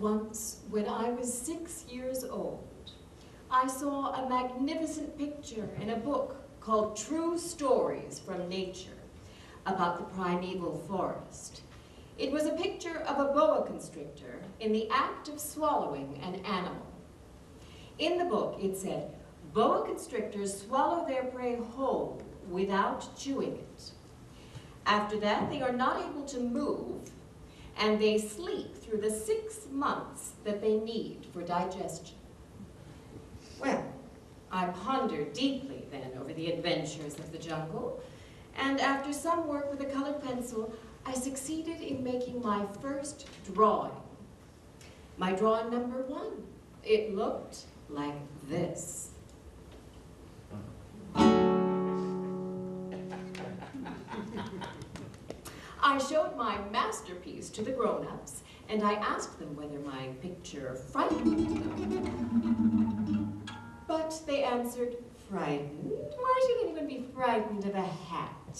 Once, when I was 6 years old, I saw a magnificent picture in a book called True Stories from Nature about the primeval forest. It was a picture of a boa constrictor in the act of swallowing an animal. In the book, it said, boa constrictors swallow their prey whole without chewing it. After that, they are not able to move, and they sleep through the 6 months that they need for digestion. Well, I pondered deeply then over the adventures of the jungle, and after some work with a colored pencil, I succeeded in making my first drawing. My drawing number 1. It looked like this. I showed my masterpiece to the grown-ups, and I asked them whether my picture frightened them. But they answered, frightened? Why should anyone be frightened of a hat?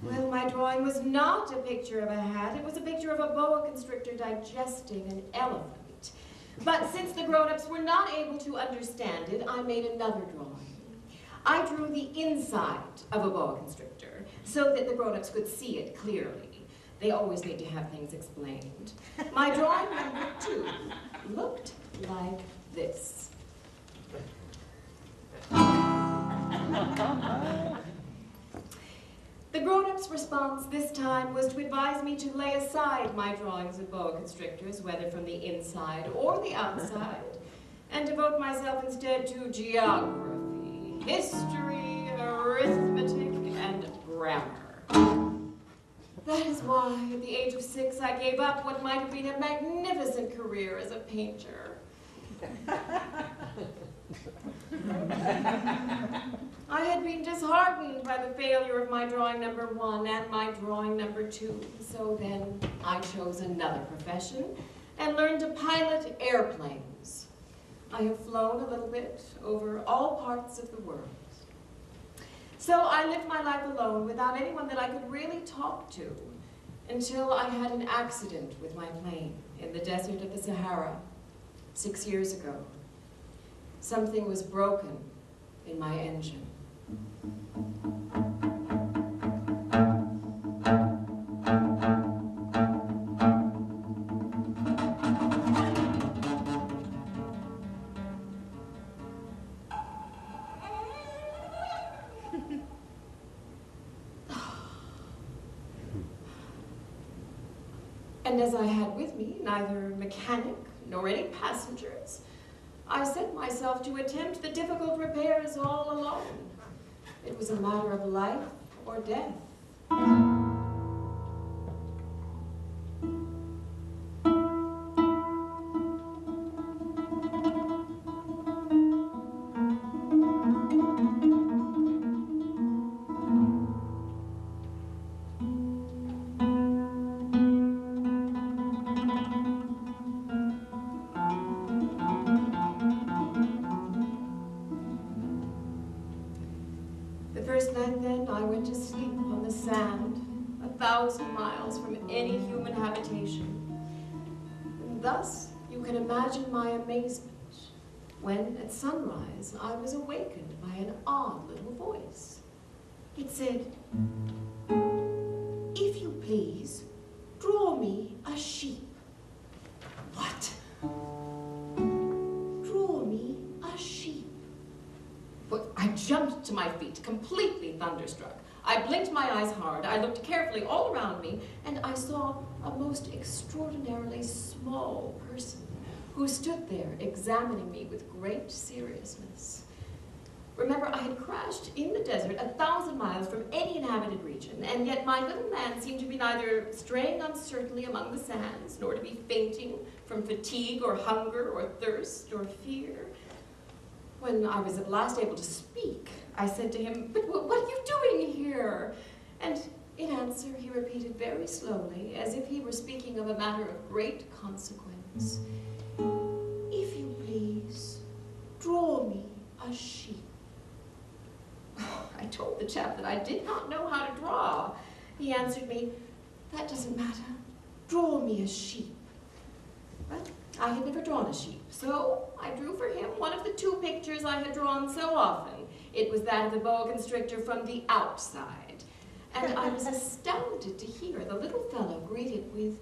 Well, my drawing was not a picture of a hat. It was a picture of a boa constrictor digesting an elephant. But since the grown-ups were not able to understand it, I made another drawing. I drew the inside of a boa constrictor so that the grown-ups could see it clearly. They always need to have things explained. My drawing number 2 looked like this. The grown-ups' response this time was to advise me to lay aside my drawings of boa constrictors, whether from the inside or the outside, and devote myself instead to geography, history, arithmetic, and grammar. That is why, at the age of 6, I gave up what might have been a magnificent career as a painter. I had been disheartened by the failure of my drawing number 1 and my drawing number 2, so then I chose another profession and learned to pilot airplanes. I have flown a little bit over all parts of the world. So I lived my life alone without anyone that I could really talk to until I had an accident with my plane in the desert of the Sahara 6 years ago. Something was broken in my engine. And as I had with me neither mechanic nor any passengers, I set myself to attempt the difficult repairs all alone. It was a matter of life or death. Thus, you can imagine my amazement when, at sunrise, I was awakened by an odd little voice. It said, "If you please, draw me a sheep." What? Draw me a sheep. Well, I jumped to my feet, completely thunderstruck. I blinked my eyes hard, I looked carefully all around me, and I saw a most extraordinarily small person who stood there examining me with great seriousness. Remember, I had crashed in the desert 1,000 miles from any inhabited region, and yet my little man seemed to be neither straying uncertainly among the sands, nor to be fainting from fatigue or hunger or thirst or fear. When I was at last able to speak, I said to him, "But what are you doing here?" And in answer, he repeated very slowly, as if he were speaking of a matter of great consequence, "If you please, draw me a sheep." I told the chap that I did not know how to draw. He answered me, "That doesn't matter. Draw me a sheep." I had never drawn a sheep, so I drew for him one of the 2 pictures I had drawn so often. It was that of the boa constrictor from the outside. And I was astounded to hear the little fellow greet it with,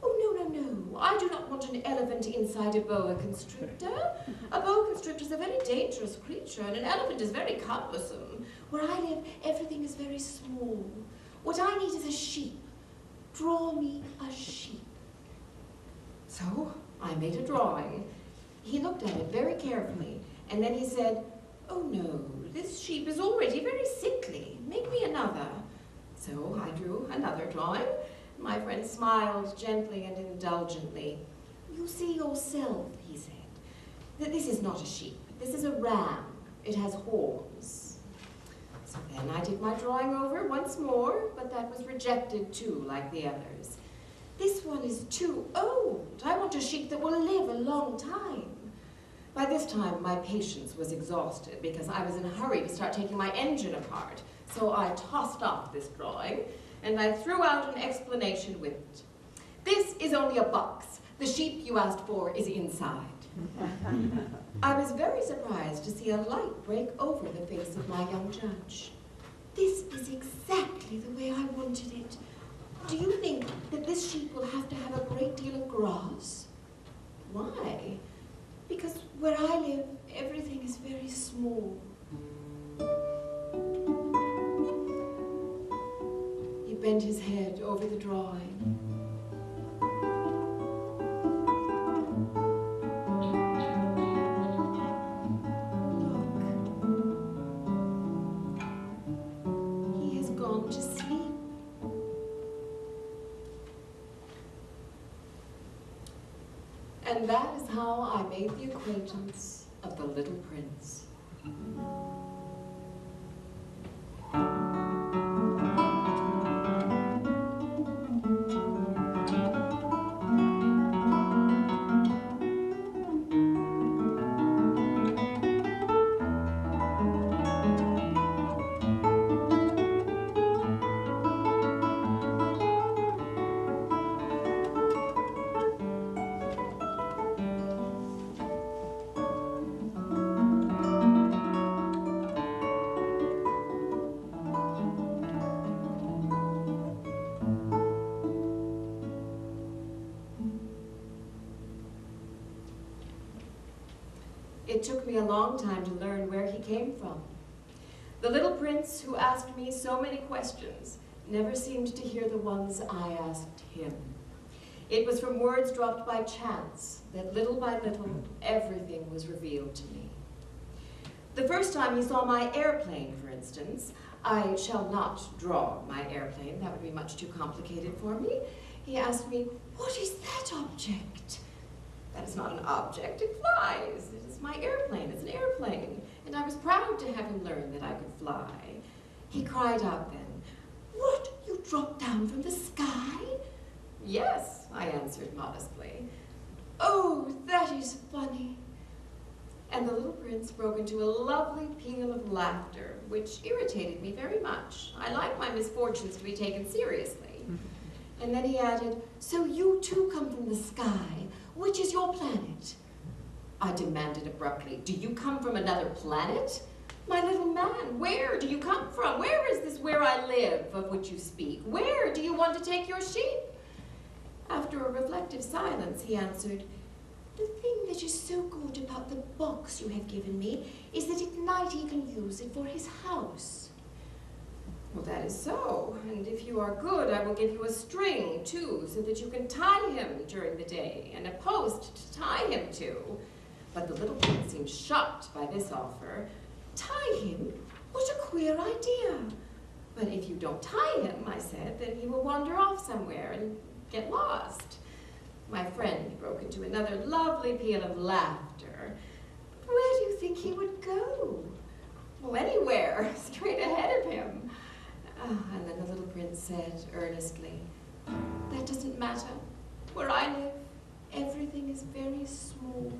"Oh, no, no, no, I do not want an elephant inside a boa constrictor. A boa constrictor is a very dangerous creature, and an elephant is very cumbersome. Where I live, everything is very small. What I need is a sheep. Draw me a sheep." So I made a drawing. He looked at it very carefully, and then he said, "Oh no, this sheep is already very sickly. Make me another." So I drew another drawing. My friend smiled gently and indulgently. "You see yourself," he said, "that this is not a sheep. This is a ram. It has horns." So then I did my drawing over once more, but that was rejected too, like the others. "This one is too old. I want a sheep that will live a long time." By this time, my patience was exhausted because I was in a hurry to start taking my engine apart. So I tossed off this drawing, and I threw out an explanation with it. "This is only a box. The sheep you asked for is inside." I was very surprised to see a light break over the face of my young judge. "This is exactly the way I wanted it. Do you think that this sheep will have to have a great deal of grass?" "Why?" "Because where I live, everything is very small." He bent his head over the drawing. Look. He has gone to sleep. And that is how I made the acquaintance of the Little Prince. It took me a long time to learn where he came from. The little prince who asked me so many questions never seemed to hear the ones I asked him. It was from words dropped by chance that little by little everything was revealed to me. The first time he saw my airplane, for instance, I shall not draw my airplane, that would be much too complicated for me. He asked me, "What is that object?" "That is not an object, it flies. It is my airplane, it's an airplane." And I was proud to have him learn that I could fly. He cried out then, "What, you dropped down from the sky?" "Yes," I answered modestly. "Oh, that is funny." And the little prince broke into a lovely peal of laughter, which irritated me very much. I like my misfortunes to be taken seriously. And then he added, "So you too come from the sky. Which is your planet?" I demanded abruptly, "Do you come from another planet? My little man, where do you come from? Where is this where I live of which you speak? Where do you want to take your sheep?" After a reflective silence, he answered, "The thing that is so good about the box you have given me is that at night he can use it for his house." "Well, that is so, and if you are good, I will give you a string, too, so that you can tie him during the day, and a post to tie him to." But the little prince seemed shocked by this offer. "Tie him? What a queer idea." "But if you don't tie him," I said, "then he will wander off somewhere and get lost." My friend broke into another lovely peal of laughter. "Where do you think he would go?" "Well, anywhere, straight ahead of him." And then the little prince said earnestly, "That doesn't matter. Where I live, everything is very small."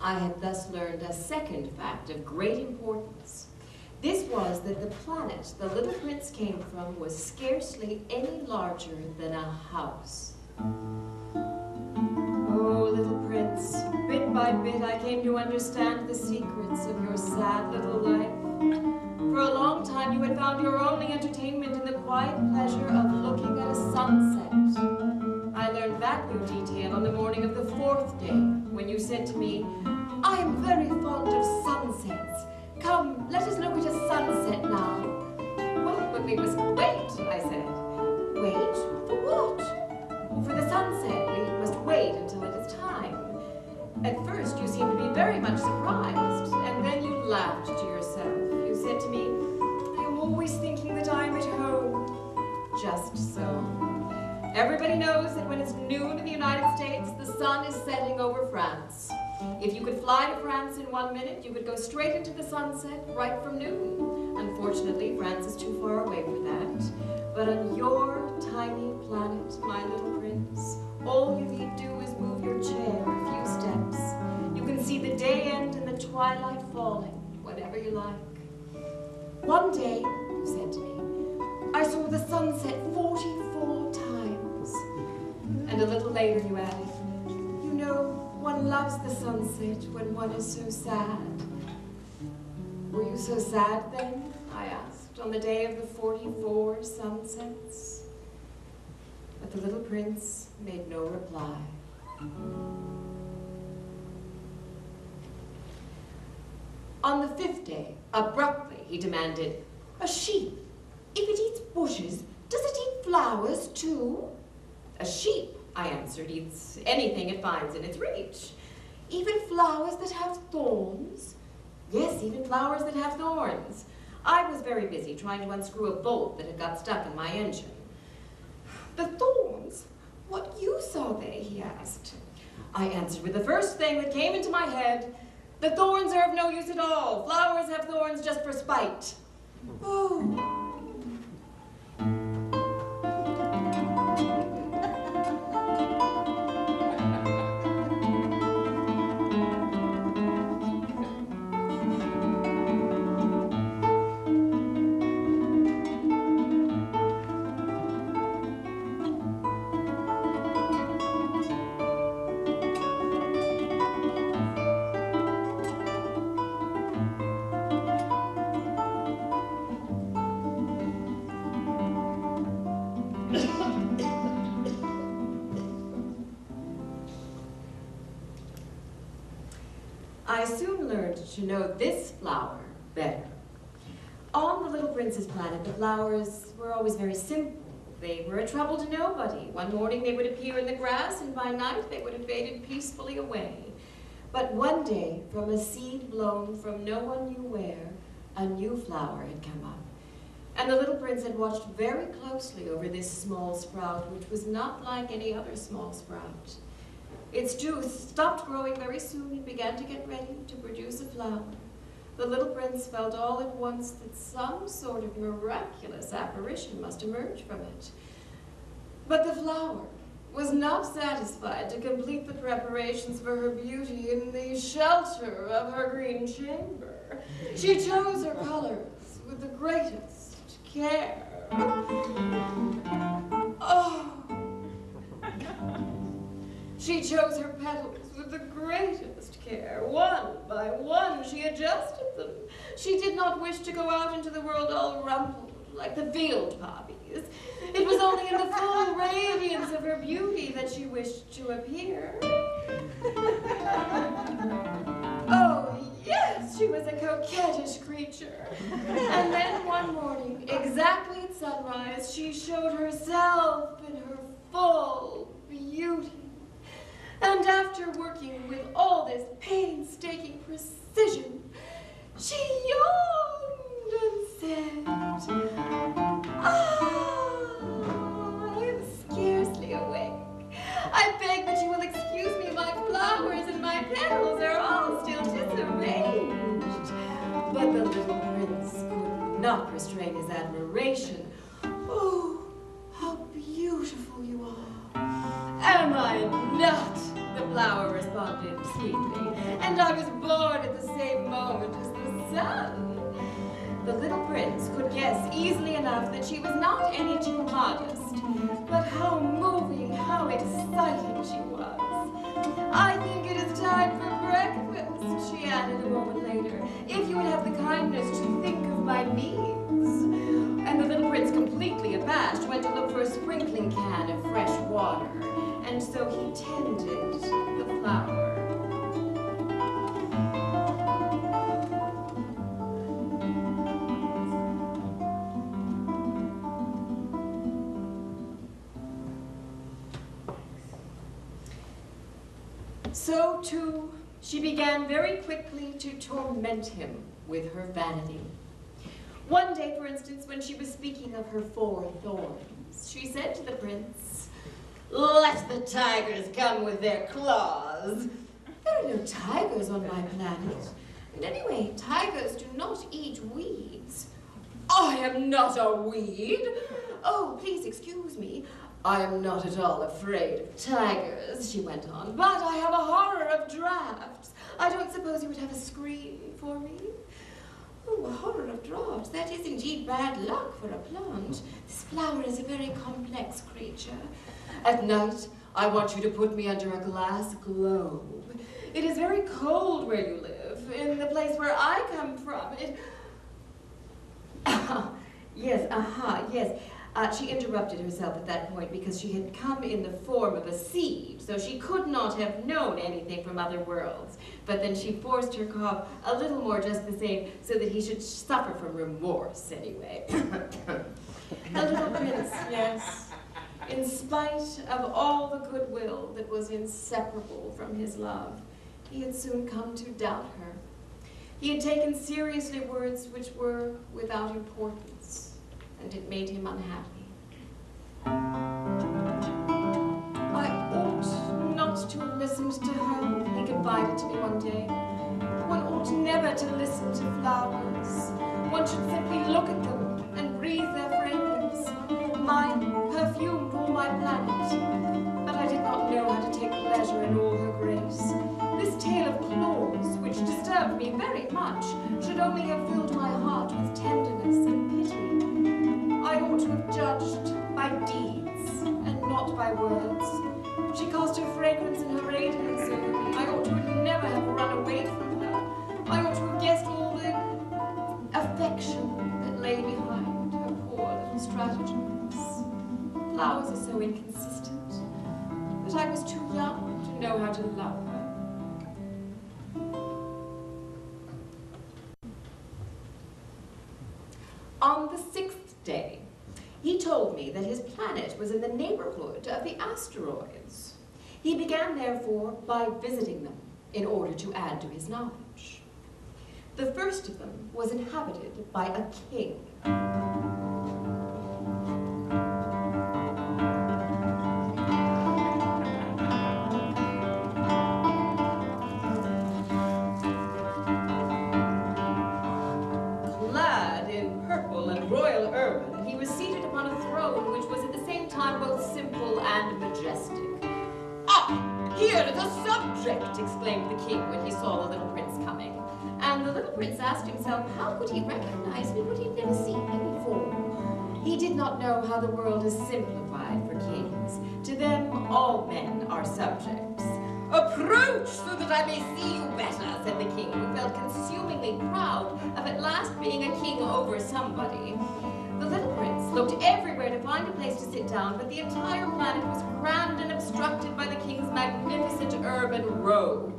I had thus learned a second fact of great importance. This was that the planet the little prince came from was scarcely any larger than a house. Oh, little prince, bit by bit I came to understand the secrets of your sad little life. For a long time you had found your only entertainment in the quiet pleasure of looking at a sunset. I learned that new detail on the morning of the 4th day, when you said to me, "I am very fond of sunsets. Come, let us look at a sunset now." "Well, but we must wait," I said. "Wait? For what?" "For the sunset. We must wait until it is time." At first you seemed to be very much surprised, and then you laughed to yourself. You said to me, "I'm always thinking that I'm at home." Just so. Everybody knows that when it's noon in the United States, the sun is setting over France. If you could fly to France in 1 minute, you could go straight into the sunset right from noon. Unfortunately, France is too far away for that. But on your tiny planet, my little prince, all you need do is move your chair a few steps. You can see the day end and the twilight falling, whenever you like. One day, you said to me, I saw the sunset 44 times. And a little later you added, "You know, one loves the sunset when one is so sad." "Were you so sad then?" I asked, "on the day of the 44 sunsets?" But the little prince made no reply. On the 5th day, abruptly, he demanded, "A sheep, if it eats bushes, does it eat flowers too?" "A sheep," I answered, "eats anything it finds in its reach." "Even flowers that have thorns?" "Yes, even flowers that have thorns." I was very busy trying to unscrew a bolt that had got stuck in my engine. "The thorns? What use are they?" he asked. I answered with the first thing that came into my head, "The thorns are of no use at all. Flowers have thorns just for spite." "Oh." I soon learned to know this flower better. On the little prince's planet, the flowers were always very simple. They were a trouble to nobody. One morning they would appear in the grass, and by night they would have faded peacefully away. But one day, from a seed blown from no one knew where, a new flower had come up. And the little prince had watched very closely over this small sprout, which was not like any other small sprout. Its juice stopped growing very soon and began to get ready to produce a flower. The little prince felt all at once that some sort of miraculous apparition must emerge from it. But the flower was not satisfied to complete the preparations for her beauty in the shelter of her green chamber. She chose her colors with the greatest care. Oh! She chose her petals with the greatest care. One by one, she adjusted them. She did not wish to go out into the world all rumpled like the field poppies. It was only in the full radiance of her beauty that she wished to appear. Oh, yes, she was a coquettish creature. And then one morning, exactly at sunrise, she showed herself in her full beauty. And after working with all this painstaking precision, she yawned and said, I am scarcely awake. I beg that you will excuse me, my flowers and my petals are all still disarranged. But the little prince could not restrain his admiration. Oh, how beautiful beautiful you are. Am I not? The flower responded sweetly. And I was born at the same moment as the sun. The little prince could guess easily enough that she was not any too modest. But how moving, how exciting she was. I think it is time for breakfast, she added a moment later, if you would have the kindness to think of my needs. And the little prince, completely abashed, went to look for a sprinkling can of fresh water. And so he tended the flower. So, too, she began very quickly to torment him with her vanity. One day, for instance, when she was speaking of her 4 thorns, she said to the prince, "Let the tigers come with their claws." There are no tigers on my planet. And anyway, tigers do not eat weeds. I am not a weed. Oh, please excuse me. I am not at all afraid of tigers, she went on, but I have a horror of drafts. I don't suppose you would have a screen for me? Oh, a horror of draughts. That is indeed bad luck for a plant. This flower is a very complex creature. At night, I want you to put me under a glass globe. It is very cold where you live, in the place where I come from. Yes. She interrupted herself at that point because she had come in the form of a seed, so she could not have known anything from other worlds. But then she forced her cough a little more just the same, so that he should suffer from remorse anyway. The little prince, yes. In spite of all the goodwill that was inseparable from his love, he had soon come to doubt her. He had taken seriously words which were without importance, and it made him unhappy. I ought not to have listened to her, he confided to me one day. One ought never to listen to flowers. One should simply look at them and breathe their fragrance. Mine perfumed all my planet, but I did not know how to take pleasure in all her grace. This tale of claws, which disturbed me very much, should only have filled my heart with tenderness and pity. I ought to have judged by deeds and not by words. She cast her fragrance and her radiance over me. I ought to have never have run away from her. I ought to have guessed all the affection that lay behind her poor little stratagems. Flowers are so inconsistent, but I was too young to know how to love her. On the 6th day, he told me that his planet was in the neighborhood of the asteroids. He began, therefore, by visiting them in order to add to his knowledge. The first of them was inhabited by a king. Royal ermine, he was seated upon a throne which was at the same time both simple and majestic. "Ah, here is a subject!" exclaimed the king when he saw the little prince coming. And the little prince asked himself, how could he recognize me when he'd never seen me before? He did not know how the world is simplified for kings. To them, all men are subjects. "Approach so that I may see you better," said the king, who felt consumingly proud of at last being a king over somebody. The little prince looked everywhere to find a place to sit down, but the entire planet was crammed and obstructed by the king's magnificent urban robe.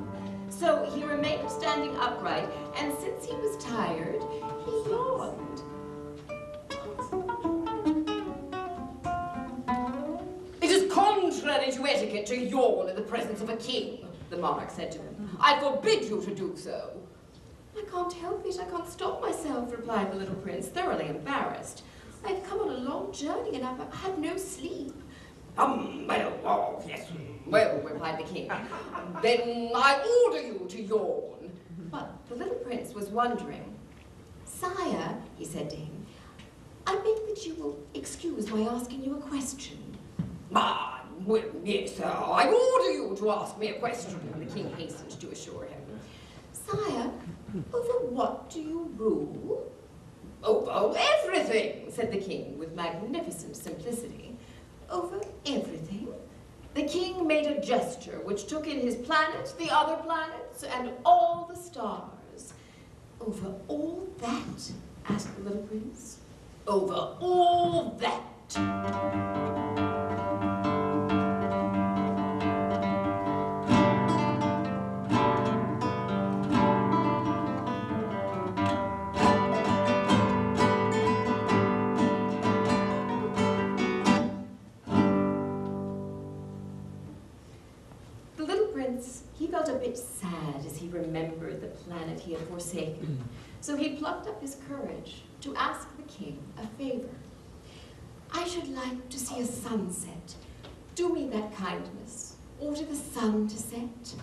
So he remained standing upright, and since he was tired, he yawned. "It is contrary to etiquette to yawn in the presence of a king," the monarch said to him. "I forbid you to do so." "I can't help it, I can't stop myself," replied the little prince, thoroughly embarrassed. "I've come on a long journey and I've had no sleep." Yes. "Well," replied the king, "then I order you to yawn." But the little prince was wondering. "Sire," he said to him, "I beg that you will excuse my asking you a question. Ah, well, yes, sir. I order you to ask me a question. The king hastened to assure him. Sire, over what do you rule? Over everything, said the king with magnificent simplicity. Over everything? The king made a gesture which took in his planet, the other planets, and all the stars. Over all that? Asked the little prince. Over all that. He felt a bit sad as he remembered the planet he had forsaken, so he plucked up his courage to ask the king a favor. I should like to see a sunset. Do me that kindness. Order the sun to set.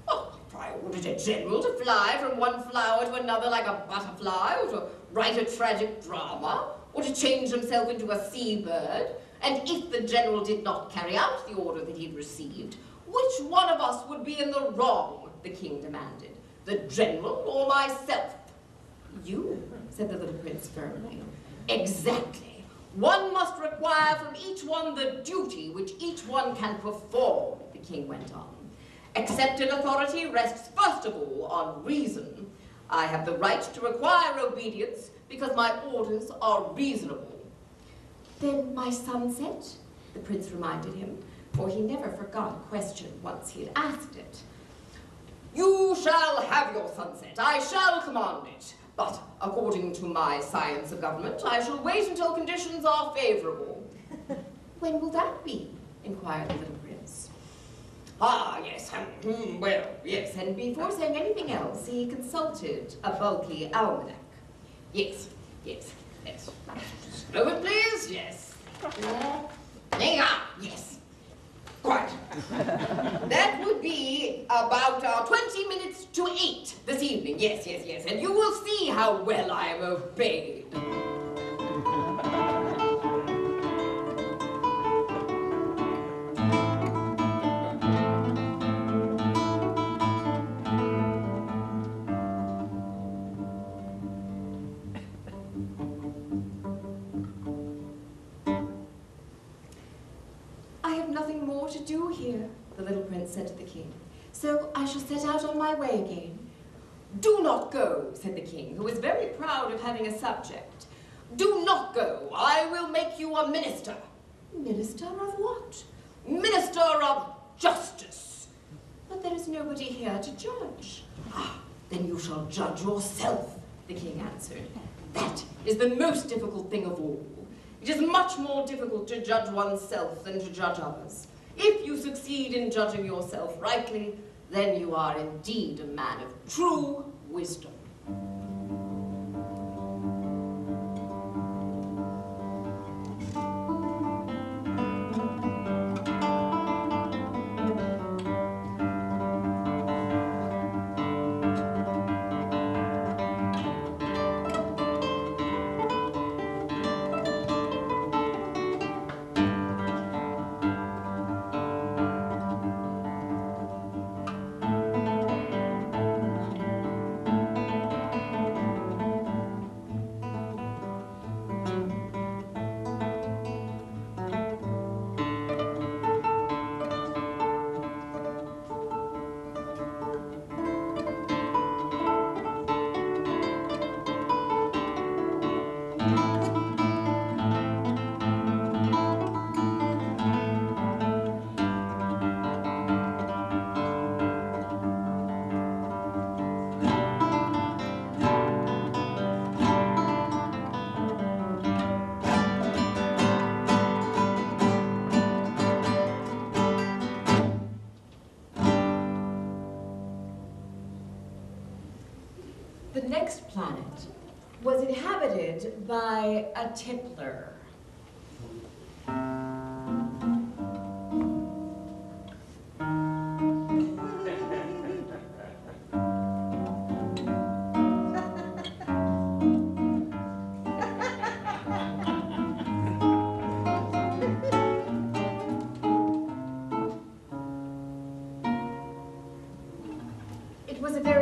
Oh, if I ordered a general to fly from one flower to another like a butterfly, or to write a tragic drama, or to change himself into a seabird, and if the general did not carry out the order that he'd received, which one of us would be in the wrong, the king demanded, the general or myself? You, said the little prince firmly. Exactly. One must require from each one the duty which each one can perform, the king went on. Accepted authority rests first of all on reason. I have the right to require obedience because my orders are reasonable. Then my sunset, the prince reminded him, for he never forgot a question once he had asked it. You shall have your sunset. I shall command it. But according to my science of government, I shall wait until conditions are favorable. When will that be? Inquired the little prince. Ah, yes, well, yes. And before saying anything else, he consulted a bulky almanac. Yes. Slow it, please. Yes. Yes. Quite. That would be about 20 minutes to 8 this evening. Yes. And you will see how well I am obeyed. To do here, the little prince said to the king. So I shall set out on my way again. Do not go, said the king, who was very proud of having a subject. Do not go. I will make you a minister. Minister of what? Minister of justice. But there is nobody here to judge. Ah, then you shall judge yourself, the king answered. That is the most difficult thing of all. It is much more difficult to judge oneself than to judge others. If you succeed in judging yourself rightly, then you are indeed a man of true wisdom. The next planet was inhabited by a tippler.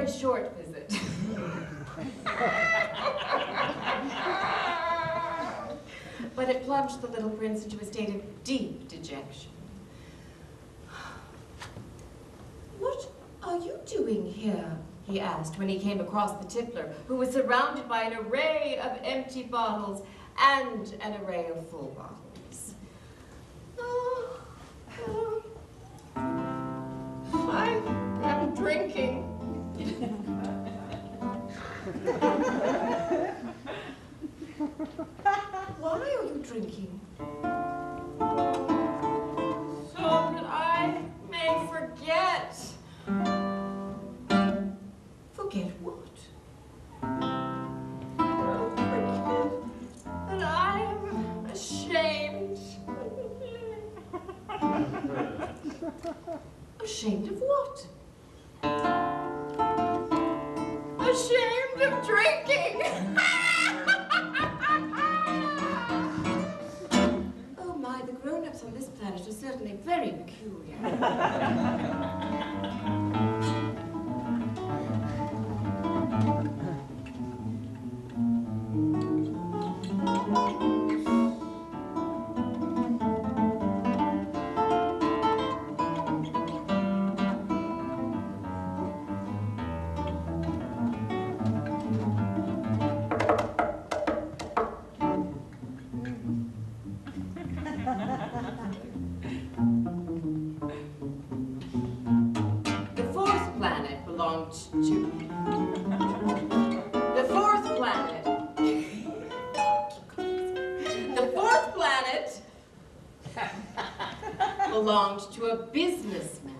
very short visit. But it plunged the little prince into a state of deep dejection. "What are you doing here?" he asked when he came across the tippler, who was surrounded by an array of empty bottles and an array of full bottles. I'm drinking. Why are you drinking? So that I may forget. Forget what? Forget that I am ashamed. Ashamed of what? Ashamed of drinking. Oh my, the grown-ups on this planet are certainly very peculiar. Belonged to a businessman.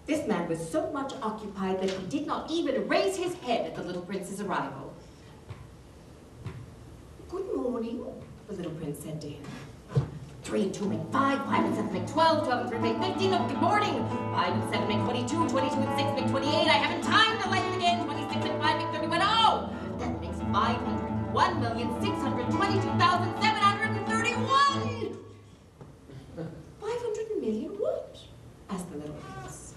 This man was so much occupied that he did not even raise his head at the little prince's arrival. "Good morning," the little prince said to him. 3 and 2 make 5, 5 and 7 make 12, 12 and 3 make 15. Oh, good morning. 5 and 7 make 22, 22 and 6 make 28. I haven't time to light it again. 26 and 5 make 31. Oh, that makes 501,622,731. 500 million what? Asked the little prince.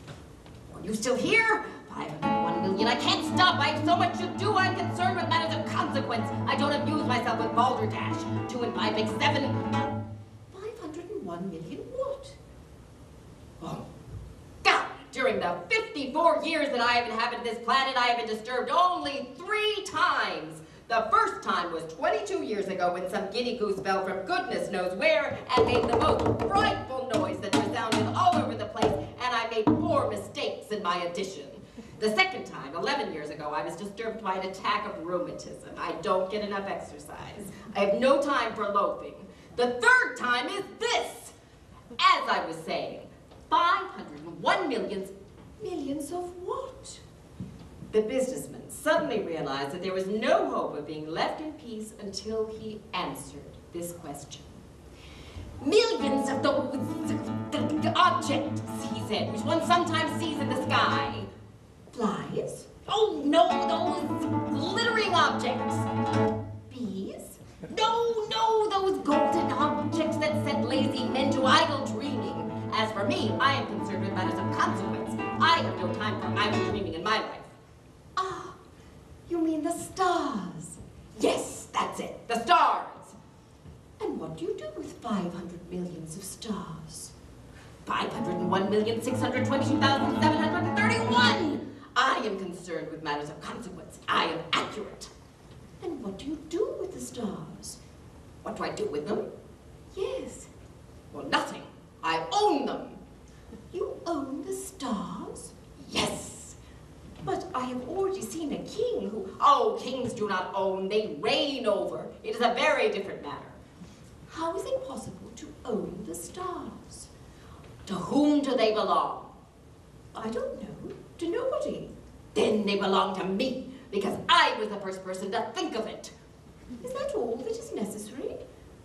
Are you still here? 501 million. I can't stop. I have so much to do. I'm concerned with matters of consequence. I don't amuse myself with balderdash. 2 and 5 make 7. 1 million what? Oh, God! During the 54 years that I have inhabited this planet, I have been disturbed only 3 times. The first time was 22 years ago when some guinea goose fell from goodness knows where and made the most frightful noise that resounded all over the place, and I made 4 mistakes in my addition. The second time, 11 years ago, I was disturbed by an attack of rheumatism. I don't get enough exercise. I have no time for loafing. The third time is this. As I was saying, 501 millions. Millions of what? The businessman suddenly realized that there was no hope of being left in peace until he answered this question. Millions of those objects, he said, which one sometimes sees in the sky. Flies? Oh, no, those glittering objects. Bees? No, those golden objects that set lazy men to idle dreaming. As for me, I am concerned with matters of consequence. I have no time for idle dreaming in my life. Ah, you mean the stars? Yes, that's it, the stars. And what do you do with 500 millions of stars? 501,622,731! I am concerned with matters of consequence. I am accurate. And what do you do with the stars? What do I do with them? Yes. Well, nothing. I own them. You own the stars? Yes. But I have already seen a king who... Oh, kings do not own, they reign over. It is a very different matter. How is it possible to own the stars? To whom do they belong? I don't know. To nobody. Then they belong to me, because I was the first person to think of it. Is that all that is necessary?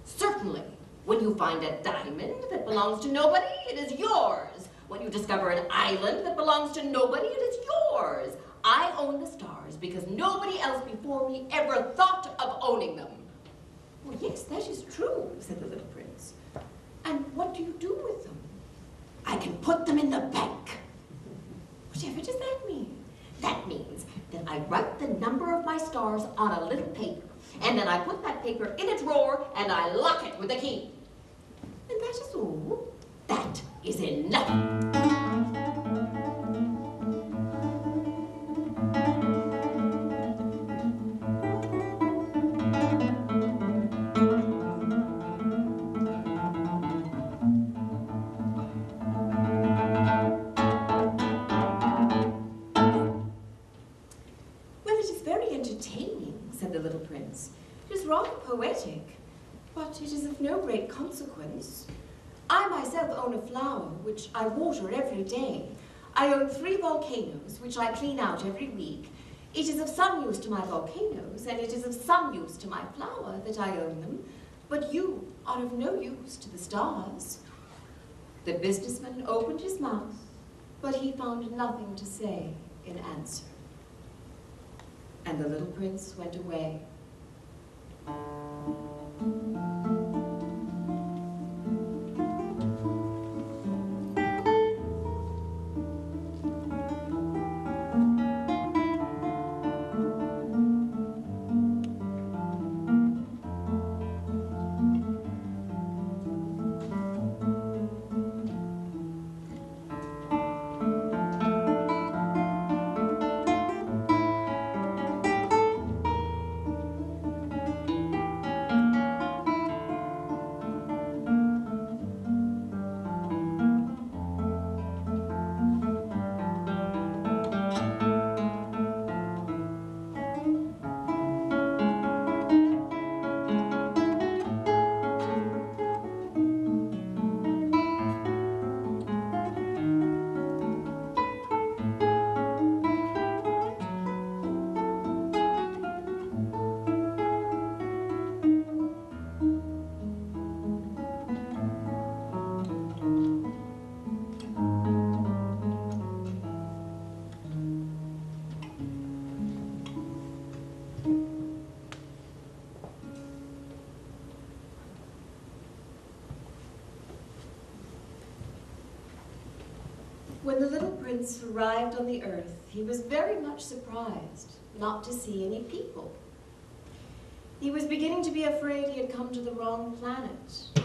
Certainly. When you find a diamond that belongs to nobody, it is yours. When you discover an island that belongs to nobody, it is yours. I own the stars because nobody else before me ever thought of owning them. Well, yes, that is true, said the little prince. And what do you do with them? I can put them in the bank. Whatever does that mean? That means that I write the number of my stars on a little paper, and then I put that paper in a drawer, and I lock it with a key. And that is all. That is enough. Poetic, but it is of no great consequence. I myself own a flower, which I water every day. I own 3 volcanoes, which I clean out every week. It is of some use to my volcanoes, and it is of some use to my flower that I own them, but you are of no use to the stars. The businessman opened his mouth, but he found nothing to say in answer. And the little prince went away. When the little prince arrived on the earth, he was very much surprised not to see any people. He was beginning to be afraid he had come to the wrong planet,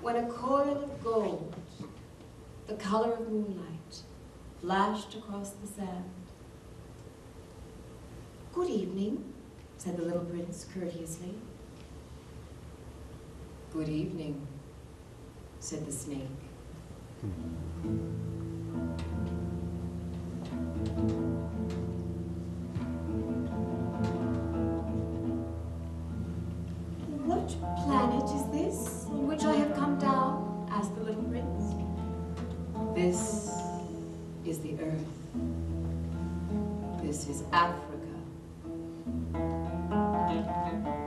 when a coil of gold, the color of moonlight, flashed across the sand. "Good evening," said the little prince courteously. "Good evening," said the snake. "What planet is this on which I have come down?" asked the little prince. "This is the earth. This is Africa."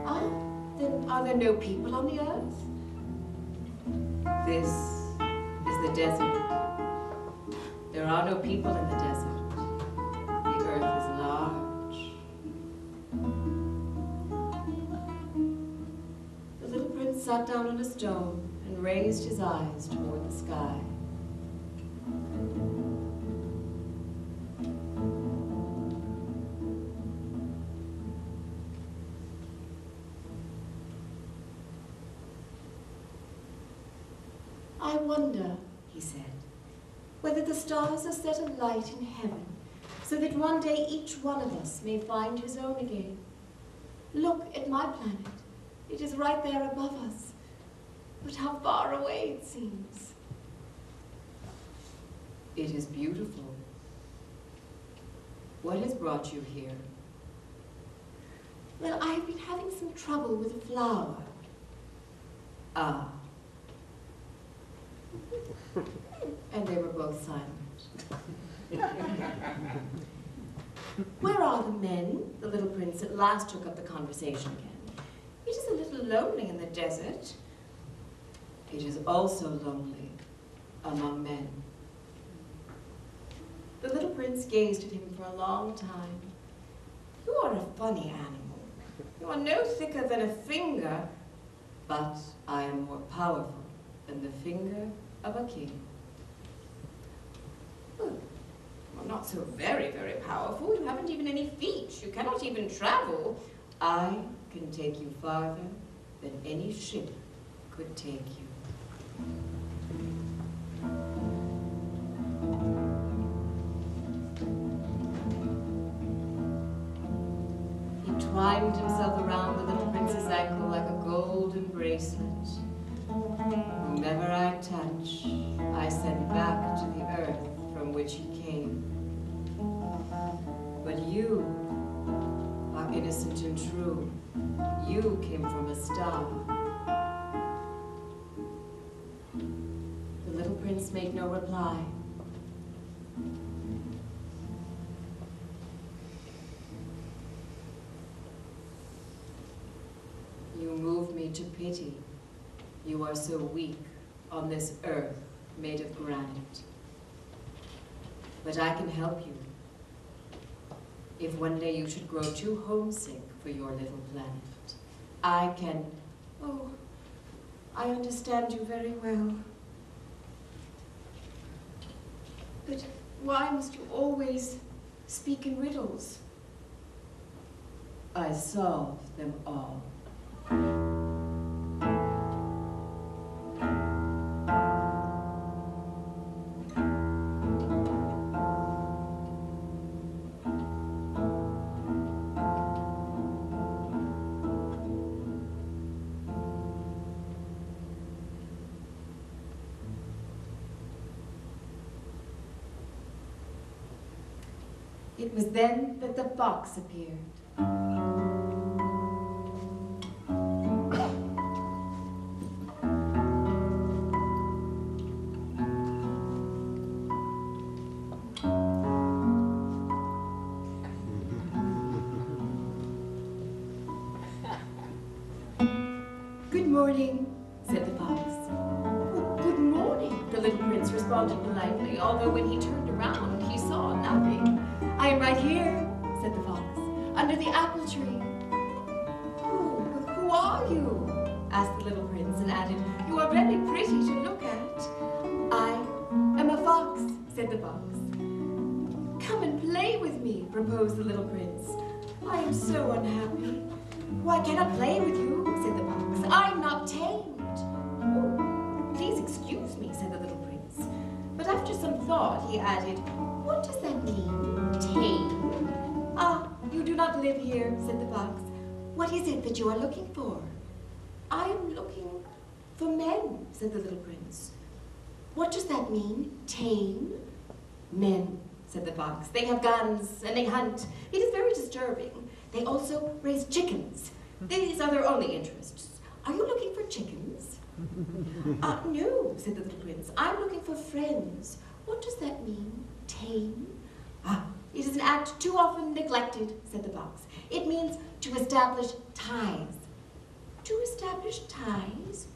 "Ah, then are there no people on the earth?" "This is the desert. There are no people in the desert. The earth is large." The little prince sat down on a stone and raised his eyes toward the sky. "I wonder," he said, "whether the stars are set alight in heaven, so that one day each one of us may find his own again. Look at my planet. It is right there above us. But how far away it seems." "It is beautiful. What has brought you here?" "Well, I have been having some trouble with a flower." "Ah." And they were both silent. "Where are the men?" The little prince at last took up the conversation again. "It is a little lonely in the desert." "It is also lonely among men." The little prince gazed at him for a long time. You are a funny animal. You are no thicker than a finger, but I am more powerful than the finger of a king. Well, not so very, very powerful. You haven't even any feet. You cannot even travel. I can take you farther than any ship could take you. He twined himself around the little prince's ankle like a golden bracelet. Whomever I touch, I send back to the earth from which he came. But you are innocent and true. You came from a star. The little prince made no reply. You move me to pity. You are so weak on this earth made of granite. But I can help you. If one day you should grow too homesick for your little planet, I can... Oh, I understand you very well. But why must you always speak in riddles? I solve them all. It was then that the fox appeared. Good morning, said the fox. Oh, good morning, the little prince responded politely, although when he turned around, he saw nothing. I am right here, said the fox, under the apple tree. Who are you? Asked the little prince and added, you are very pretty to look at. I am a fox, said the fox. Come and play with me, proposed the little prince. I am so unhappy. Why can't I play with you, said the fox. I'm not tamed. Oh, please excuse me, said the little prince. But after some thought, he added, what does that mean, tame? Ah, you do not live here, said the fox. What is it that you are looking for? I am looking for men, said the little prince. What does that mean, tame? Men, said the fox. They have guns and they hunt. It is very disturbing. They also raise chickens. These are their only interests. Are you looking for chickens? No, said the little prince. I'm looking for friends. What does that mean, tame? Ah, it is an act too often neglected, said the fox. It means to establish ties. To establish ties?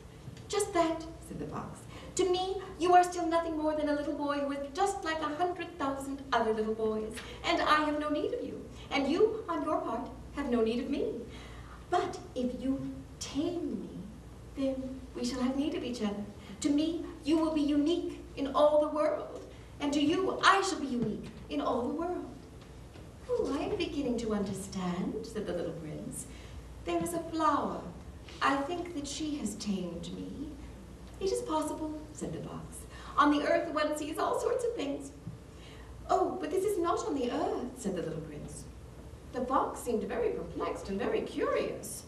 Just that, said the fox. To me, you are still nothing more than a little boy who is just like 100,000 other little boys, and I have no need of you. And you, on your part, have no need of me. But if you tame me, then we shall have need of each other. To me, you will be unique in all the world. And to you, I shall be unique in all the world. Oh, I am beginning to understand, said the little prince. There is a flower. I think that she has tamed me. It is possible, said the fox. On the earth, one sees all sorts of things. Oh, but this is not on the earth, said the little prince. The fox seemed very perplexed and very curious.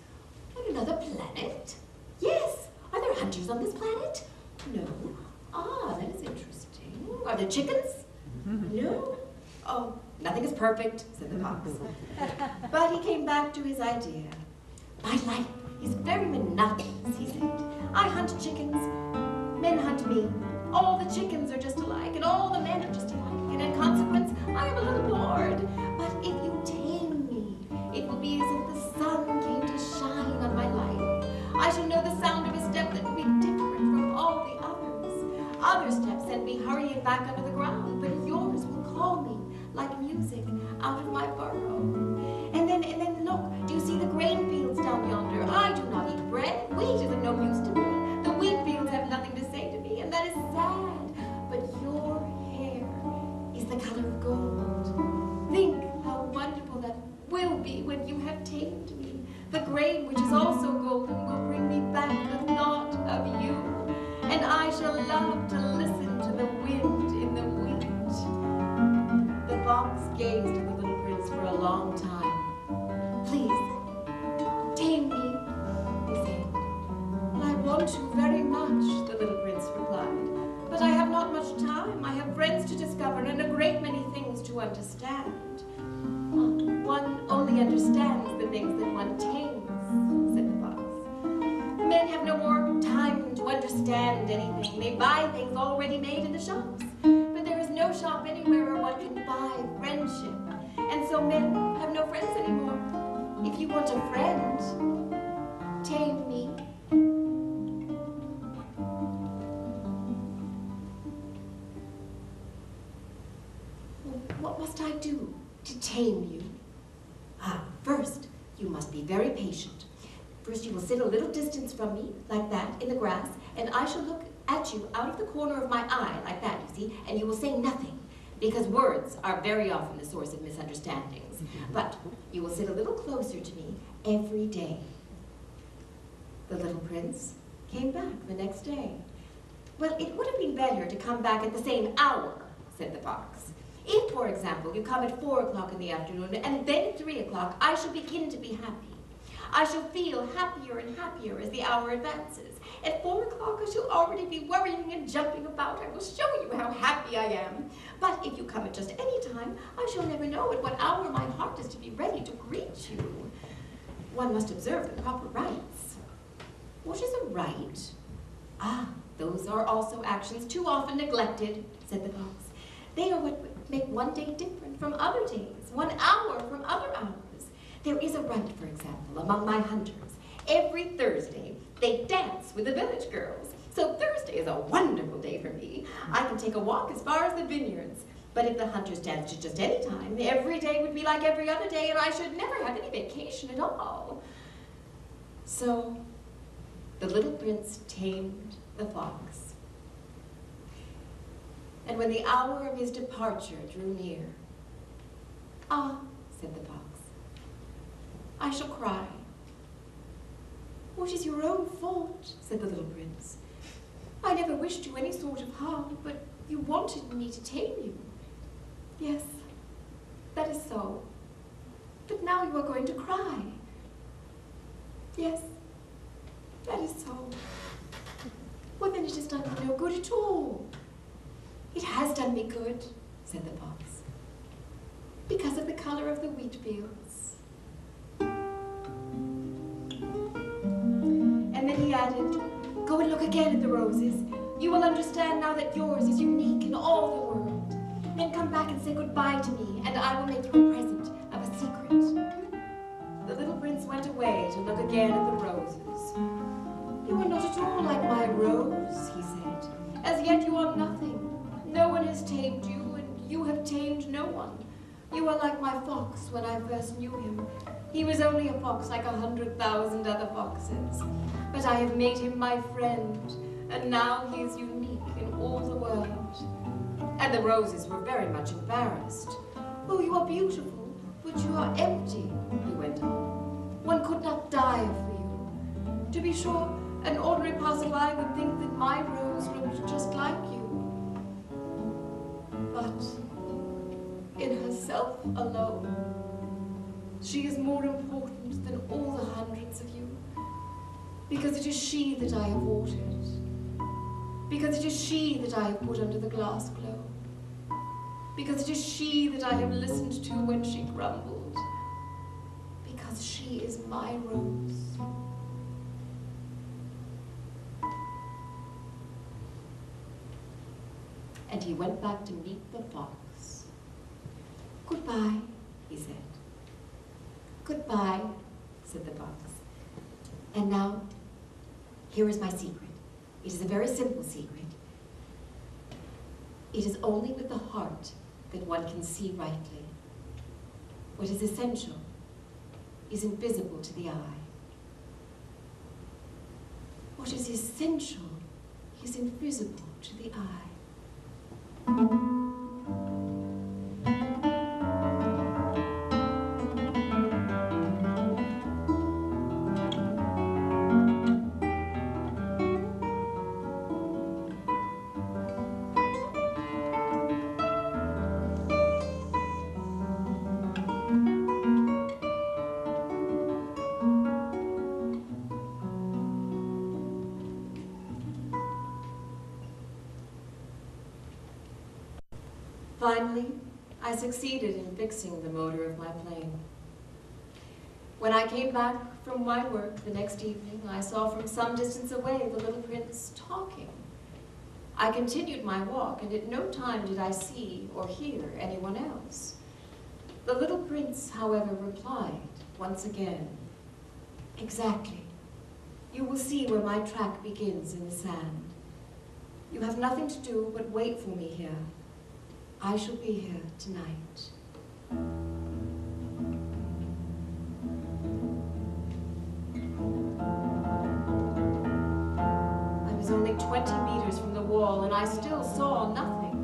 On another planet? Yes. Are there hunters on this planet? No. Ah, that is interesting. Are there chickens? No. Oh, nothing is perfect, said the fox. But he came back to his idea. My life is very monotonous, he said. I hunt chickens. Men hunt me. All the chickens are just alike, and all the men are just alike, and in consequence, I am a little bored. But if you tame me, it will be as if the sun came to shine on my life. I shall know the sound of a step that will be different from all the others. Other steps send me hurrying back under the ground, but yours will call call me like music out of my burrow. And then look, do you see the grain fields down yonder? I do not eat bread. Wheat is of no use to me. The wheat fields have nothing to say to me, and that is sad. But your hair is the color of gold. Think how wonderful that will be when you have tamed me. The grain, which is also golden, will bring me back the thought of you, and I shall love to listen to the wind in the wheat. The fox gazed at the little prince for a long time. Please, tame me, he said. Well, I want to very much, the little prince replied, but I have not much time. I have friends to discover and a great many things to understand. One only understands the things that one tames, said the fox. Men have no more time to understand anything. They buy things already made in the shops. But there is no shop anywhere where one can buy friendship. And so men have no friends anymore. If you want a friend, tame me. Well, what must I do to tame you? First, you must be very patient. First, you will sit a little distance from me, like that, in the grass, and I shall look at you out of the corner of my eye, like that, you see, and you will say nothing, because words are very often the source of misunderstandings. But you will sit a little closer to me every day. The little prince came back the next day. Well, it would have been better to come back at the same hour, said the fox. If, for example, you come at 4 o'clock in the afternoon, and then at 3 o'clock, I shall begin to be happy. I shall feel happier and happier as the hour advances. At 4 o'clock, I shall already be worrying and jumping about. I will show you how happy I am. But if you come at just any time, I shall never know at what hour my heart is to be ready to greet you. One must observe the proper rites. What is a rite? Those are also actions too often neglected, said the fox. They are what make one day different from other days, 1 hour from other hours. There is a rite, for example, among my hunters. Every Thursday, they dance with the village girls. So Thursday is a wonderful day for me. I can take a walk as far as the vineyards. But if the hunters danced at just any time, every day would be like every other day, and I should never have any vacation at all. So the little prince tamed the fox. And when the hour of his departure drew near, said the fox, I shall cry. What is your own fault, said the little prince. I never wished you any sort of harm, but you wanted me to tame you. Yes, that is so. But now you are going to cry. Yes, that is so. Well, then it has done me no good at all. It has done me good, said the fox, because of the color of the wheat fields. And then he added, go and look again at the roses. You will understand now that yours is unique in all the world. Then come back and say goodbye to me, and I will make you a present of a secret. The little prince went away to look again at the roses. You are not at all like my rose, he said. As yet you are nothing. No one has tamed you, and you have tamed no one. You are like my fox when I first knew him. He was only a fox like 100,000 other foxes. But I have made him my friend, and now he is unique in all the world. And the roses were very much embarrassed. Oh, you are beautiful, but you are empty, he went on. One could not die for you. To be sure, an ordinary passerby would think that my rose looked just like you. But in herself alone, she is more important than all the hundreds of you, because it is she that I have watered, because it is she that I have put under the glass globe, because it is she that I have listened to when she grumbled, because she is my rose. And he went back to meet the fox. Goodbye, he said. Goodbye, said the fox. And now, here is my secret. It is a very simple secret. It is only with the heart that one can see rightly. What is essential is invisible to the eye. What is essential is invisible to the eye. Finally, I succeeded in fixing the motor of my plane. When I came back from my work the next evening, I saw from some distance away the little prince talking. I continued my walk, and at no time did I see or hear anyone else. The little prince, however, replied once again, "Exactly. You will see where my track begins in the sand. You have nothing to do but wait for me here. I shall be here tonight." I was only 20 meters from the wall, and I still saw nothing.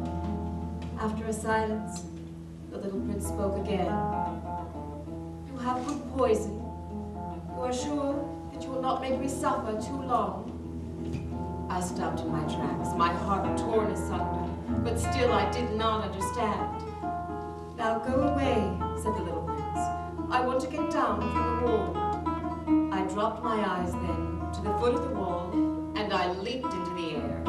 After a silence, the little prince spoke again. "You have good poison. You are sure that you will not make me suffer too long?" I stopped in my tracks, my heart torn asunder, but still I did not understand. "Now go away," said the little prince. "I want to get down from the wall." I dropped my eyes then to the foot of the wall, and I leaped into the air.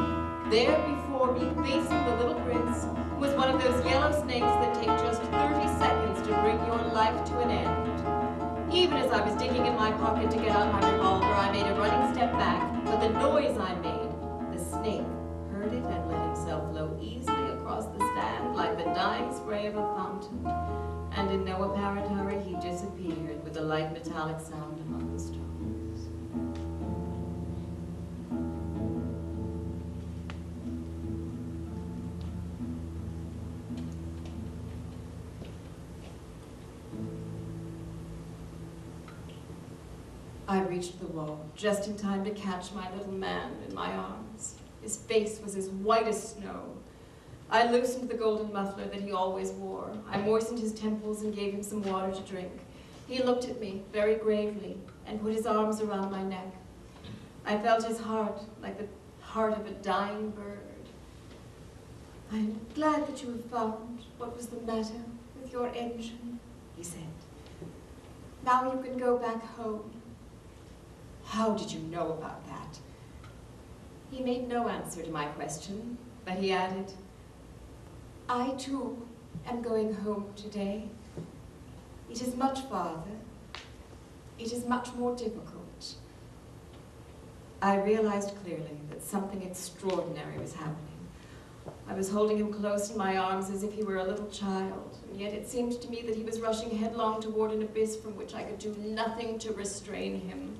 There before me, facing the little prince, was one of those yellow snakes that take just 30 seconds to bring your life to an end. Even as I was digging in my pocket to get out my revolver, I made a running step back, but the noise I made, the snake heard it and let himself flow easily across the stand like the dying spray of a fountain, and in no apparent hurry he disappeared with a light metallic sound among the stones. I reached the wall just in time to catch my little man in my arms. His face was as white as snow. I loosened the golden muffler that he always wore. I moistened his temples and gave him some water to drink. He looked at me very gravely and put his arms around my neck. I felt his heart like the heart of a dying bird. "I am glad that you have found what was the matter with your engine," he said. "Now you can go back home." "How did you know about that?" He made no answer to my question, but he added, "I too am going home today. It is much farther. It is much more difficult." I realized clearly that something extraordinary was happening. I was holding him close in my arms as if he were a little child, and yet it seemed to me that he was rushing headlong toward an abyss from which I could do nothing to restrain him.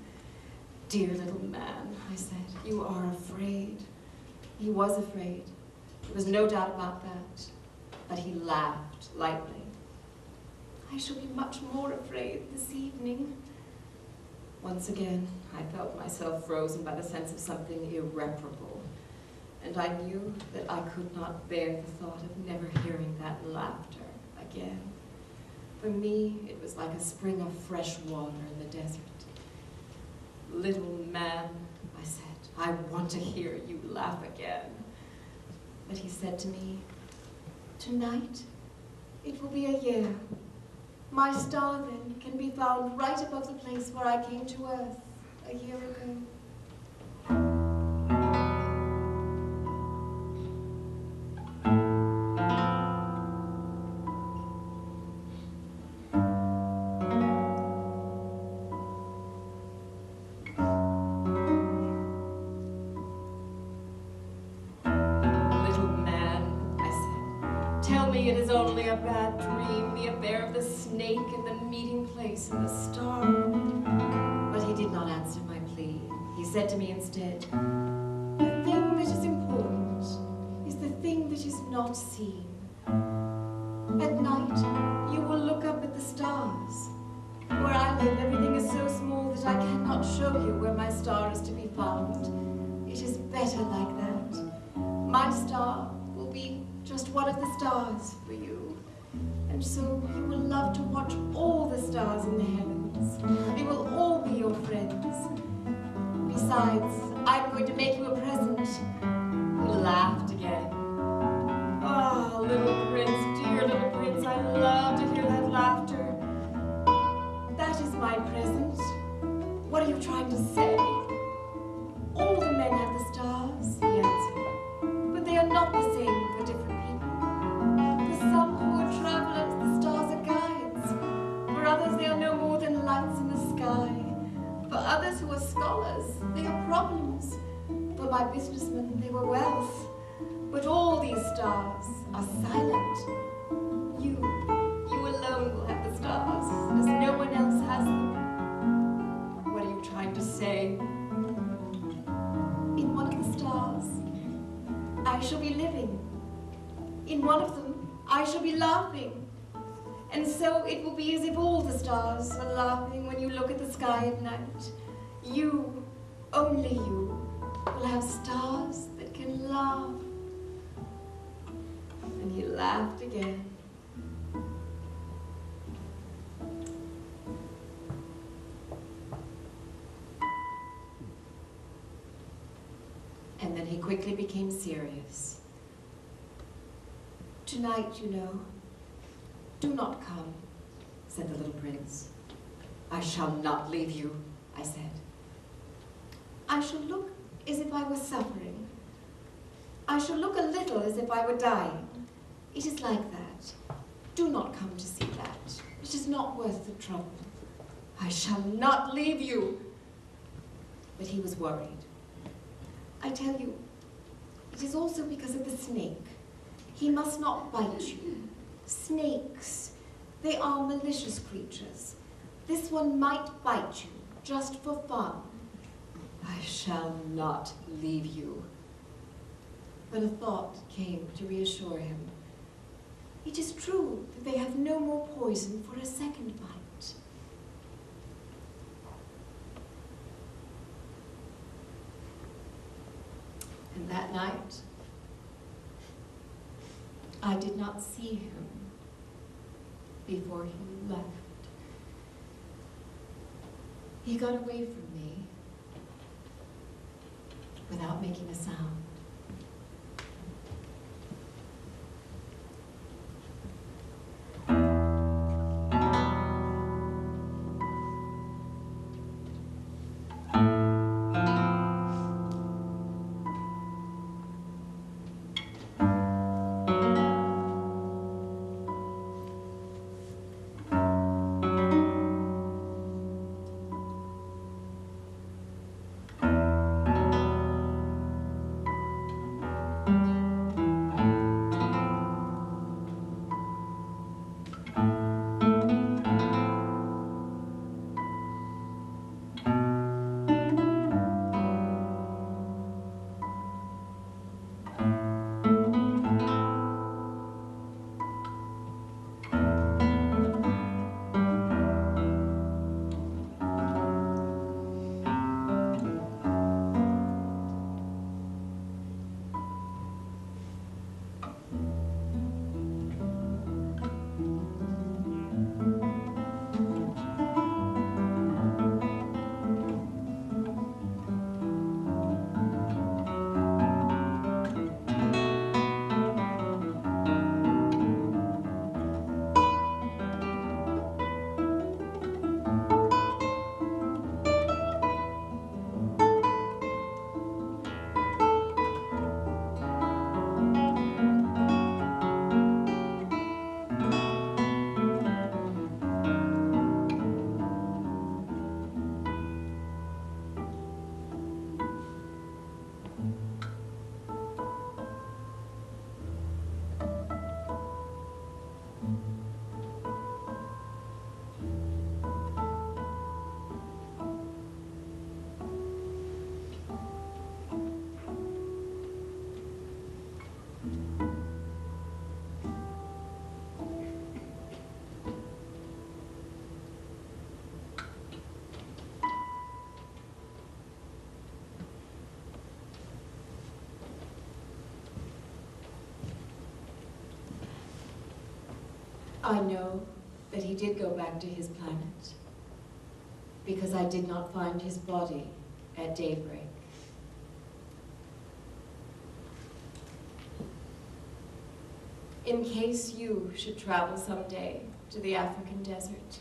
"Dear little man," I said, "you are afraid." He was afraid. There was no doubt about that. But he laughed lightly. "I shall be much more afraid this evening." Once again, I felt myself frozen by the sense of something irreparable, and I knew that I could not bear the thought of never hearing that laughter again. For me, it was like a spring of fresh water in the desert. "Little man," I said, "I want to hear you laugh again." But he said to me, "Tonight, it will be a year. My star then can be found right above the place where I came to Earth a year ago." It is only a bad dream, the affair of the snake and the meeting place and the star. But he did not answer my plea. He said to me instead, "The thing that is important is the thing that is not seen. At night, you will look up at the stars. Where I live, everything is so small that I cannot show you where my star is to be found. It is better like that. My star will be just one of the stars for you. And so you will love to watch all the stars in the heavens. They will all be your friends. Besides, I'm going to make you a present. He laughed again. Ah, little prince, dear little prince, I love to hear that laughter. That is my present. What are you trying to say? All the men have the stars, he answered. But they are not the same for different people. For some who are travelers, the stars are guides. For others, they are no more than lights in the sky. For others who are scholars, they are problems. For my businessmen, they were wealth. But all these stars are silent. You alone will have the stars, as no one else has them. What are you trying to say? In one of the stars, I shall be living. In one of them, I shall be laughing. And so it will be as if all the stars are laughing when you look at the sky at night. You, only you, will have stars that can laugh. And he laughed again. And then he quickly became serious. Tonight, you know, do not come, said the little prince. I shall not leave you, I said. I shall look as if I were suffering. I shall look a little as if I were dying. It is like that. Do not come to see that. It is not worth the trouble. I shall not leave you. But he was worried. I tell you, it is also because of the snake. He must not bite you. Snakes, they are malicious creatures. This one might bite you, just for fun. I shall not leave you. But a thought came to reassure him. It is true that they have no more poison for a second bite. And that night, I did not see him before he left. He got away from me without making a sound. I know that he did go back to his planet because I did not find his body at daybreak. In case you should travel someday to the African desert,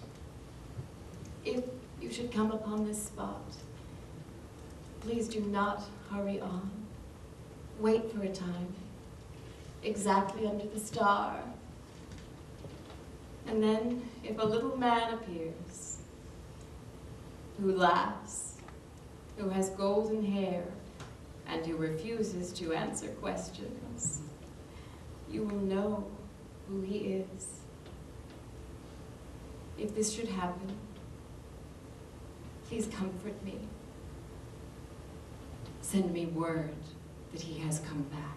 if you should come upon this spot, please do not hurry on. Wait for a time, exactly under the star. And then, if a little man appears, who laughs, who has golden hair, and who refuses to answer questions, you will know who he is. If this should happen, please comfort me. Send me word that he has come back.